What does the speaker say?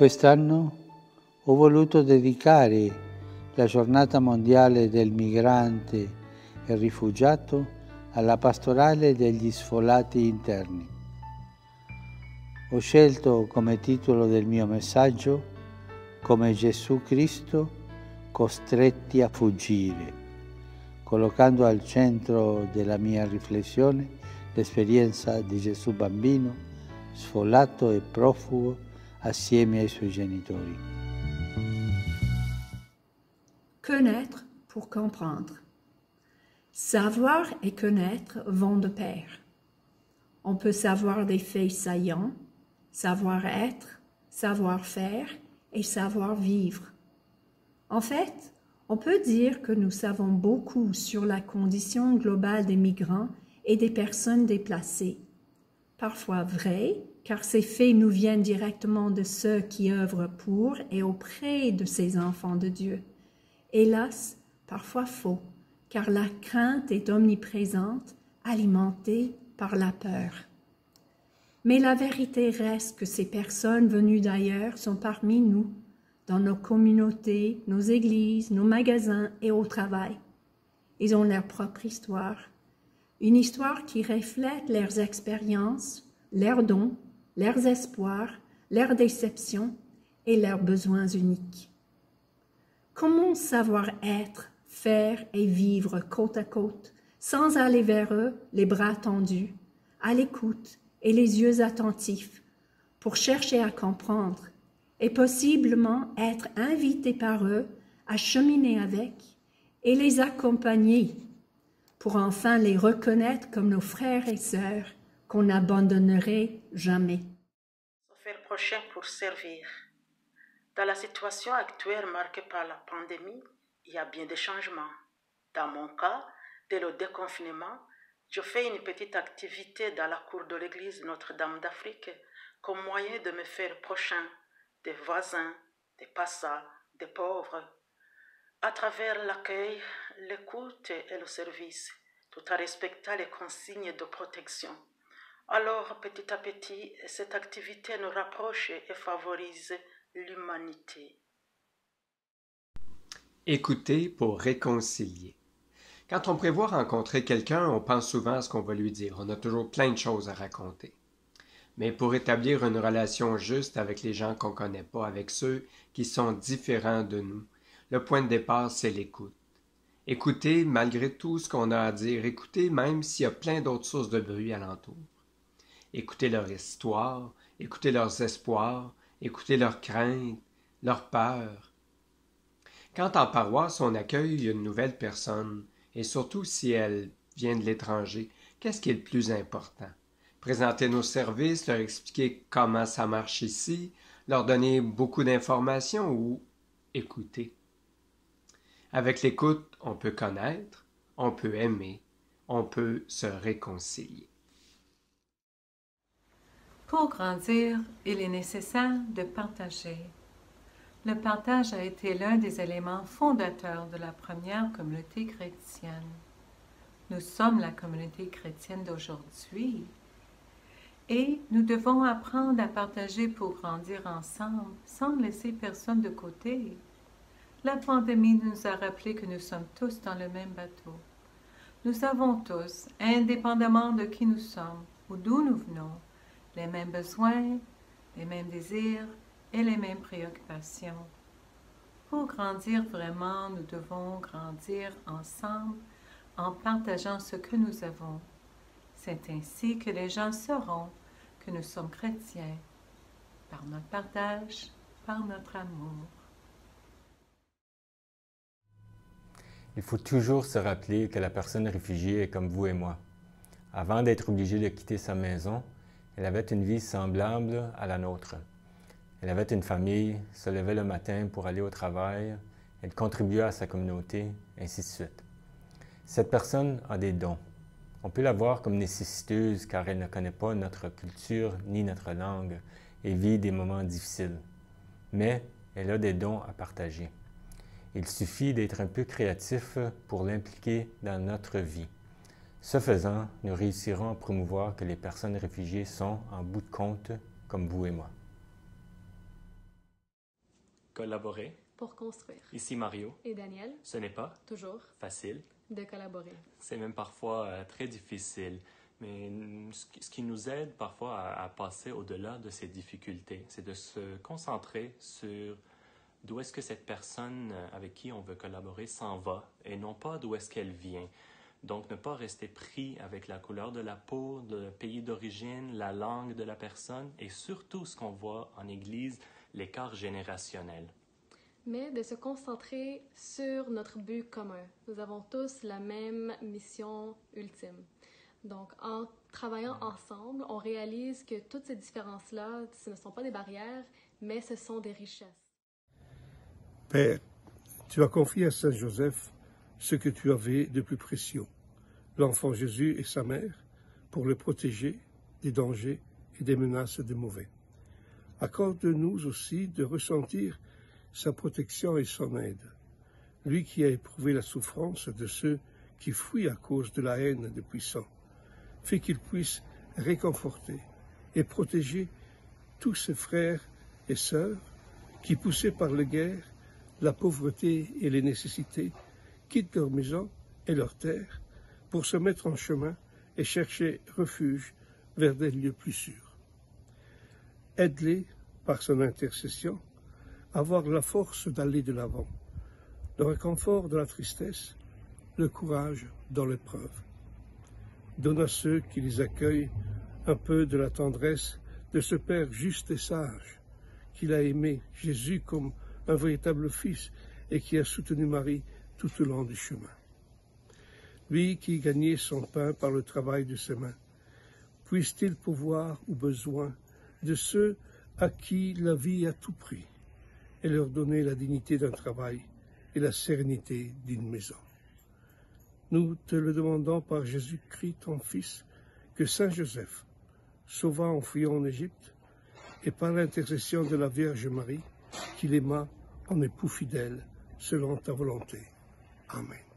Quest'anno ho voluto dedicare la giornata mondiale del migrante e rifugiato alla pastorale degli sfollati interni. Ho scelto come titolo del mio messaggio "Come Gesù Cristo costretti a fuggire", collocando al centro della mia riflessione l'esperienza di Gesù bambino, sfollato e profugo assieme ai suoi genitori. Connaître pour comprendre. Savoir et connaître vont de pair. On peut savoir des faits saillants, savoir-être, savoir-faire et savoir-vivre. En fait, on peut dire que nous savons beaucoup sur la condition globale des migrants et des personnes déplacées. Parfois vrai, car ces faits nous viennent directement de ceux qui œuvrent pour et auprès de ces enfants de Dieu. Hélas, parfois faux, car la crainte est omniprésente, alimentée par la peur. Mais la vérité reste que ces personnes venues d'ailleurs sont parmi nous, dans nos communautés, nos églises, nos magasins et au travail. Ils ont leur propre histoire, une histoire qui reflète leurs expériences, leurs dons, leurs espoirs, leurs déceptions et leurs besoins uniques. Comment savoir être, faire et vivre côte à côte, sans aller vers eux, les bras tendus, à l'écoute et les yeux attentifs, pour chercher à comprendre, et possiblement être invité par eux à cheminer avec et les accompagner, pour enfin les reconnaître comme nos frères et sœurs qu'on n'abandonnerait jamais. Se faire prochain pour servir. Dans la situation actuelle marquée par la pandémie, il y a bien des changements. Dans mon cas, dès le déconfinement, je fais une petite activité dans la cour de l'église Notre-Dame d'Afrique comme moyen de me faire prochain des voisins, des passants, des pauvres, à travers l'accueil, l'écoute et le service, tout en respectant les consignes de protection. Alors, petit à petit, cette activité nous rapproche et favorise l'humanité. Écouter pour réconcilier. Quand on prévoit rencontrer quelqu'un, on pense souvent à ce qu'on va lui dire. On a toujours plein de choses à raconter. Mais pour établir une relation juste avec les gens qu'on ne connaît pas, avec ceux qui sont différents de nous, le point de départ, c'est l'écoute. Écouter malgré tout ce qu'on a à dire, écouter même s'il y a plein d'autres sources de bruit alentour. Écouter leur histoire, écouter leurs espoirs, écouter leurs craintes, leurs peurs. Quand en paroisse on accueille une nouvelle personne, et surtout si elle vient de l'étranger, qu'est-ce qui est le plus important? Présenter nos services, leur expliquer comment ça marche ici, leur donner beaucoup d'informations ou écouter. Avec l'écoute, on peut connaître, on peut aimer, on peut se réconcilier. Pour grandir, il est nécessaire de partager. Le partage a été l'un des éléments fondateurs de la première communauté chrétienne. Nous sommes la communauté chrétienne d'aujourd'hui et nous devons apprendre à partager pour grandir ensemble sans laisser personne de côté. La pandémie nous a rappelé que nous sommes tous dans le même bateau. Nous avons tous, indépendamment de qui nous sommes ou d'où nous venons, les mêmes besoins, les mêmes désirs et les mêmes préoccupations. Pour grandir vraiment, nous devons grandir ensemble en partageant ce que nous avons. C'est ainsi que les gens sauront que nous sommes chrétiens, par notre partage, par notre amour. Il faut toujours se rappeler que la personne réfugiée est comme vous et moi. Avant d'être obligée de quitter sa maison, elle avait une vie semblable à la nôtre. Elle avait une famille, se levait le matin pour aller au travail, elle contribuait à sa communauté, ainsi de suite. Cette personne a des dons. On peut la voir comme nécessiteuse car elle ne connaît pas notre culture ni notre langue et vit des moments difficiles. Mais elle a des dons à partager. Il suffit d'être un peu créatif pour l'impliquer dans notre vie. Ce faisant, nous réussirons à promouvoir que les personnes réfugiées sont, en bout de compte, comme vous et moi. Collaborer. Pour construire. Ici Mario. Et Daniel. Ce n'est pas toujours facile de collaborer. C'est même parfois très difficile. Mais ce qui nous aide parfois à passer au-delà de ces difficultés, c'est de se concentrer sur d'où est-ce que cette personne avec qui on veut collaborer s'en va et non pas d'où est-ce qu'elle vient. Donc, ne pas rester pris avec la couleur de la peau, le pays d'origine, la langue de la personne et surtout ce qu'on voit en Église, l'écart générationnel. Mais de se concentrer sur notre but commun. Nous avons tous la même mission ultime. Donc, en travaillant ensemble, on réalise que toutes ces différences-là, ce ne sont pas des barrières, mais ce sont des richesses. Père, tu as confié à Saint Joseph ce que tu avais de plus précieux, l'enfant Jésus et sa mère, pour le protéger des dangers et des menaces des mauvais. Accorde-nous aussi de ressentir sa protection et son aide, lui qui a éprouvé la souffrance de ceux qui fuient à cause de la haine des puissants. Fais qu'il puisse réconforter et protéger tous ses frères et sœurs qui, poussés par les guerres, la pauvreté et les nécessités, quittent leur maison et leur terre pour se mettre en chemin et chercher refuge vers des lieux plus sûrs. Aide-les, par son intercession, à avoir la force d'aller de l'avant, le réconfort de la tristesse, le courage dans l'épreuve. Donne à ceux qui les accueillent un peu de la tendresse de ce Père juste et sage, qu'il a aimé Jésus comme un véritable fils et qui a soutenu Marie tout au long du chemin. Lui qui gagnait son pain par le travail de ses mains, puisse-t-il pourvoir aux besoins de ceux à qui la vie a tout pris et leur donner la dignité d'un travail et la sérénité d'une maison. Nous te le demandons par Jésus-Christ, ton Fils, que Saint Joseph, sauvant en fuyant en Égypte, et par l'intercession de la Vierge Marie, qu'il aima en époux fidèle, selon ta volonté. Amen.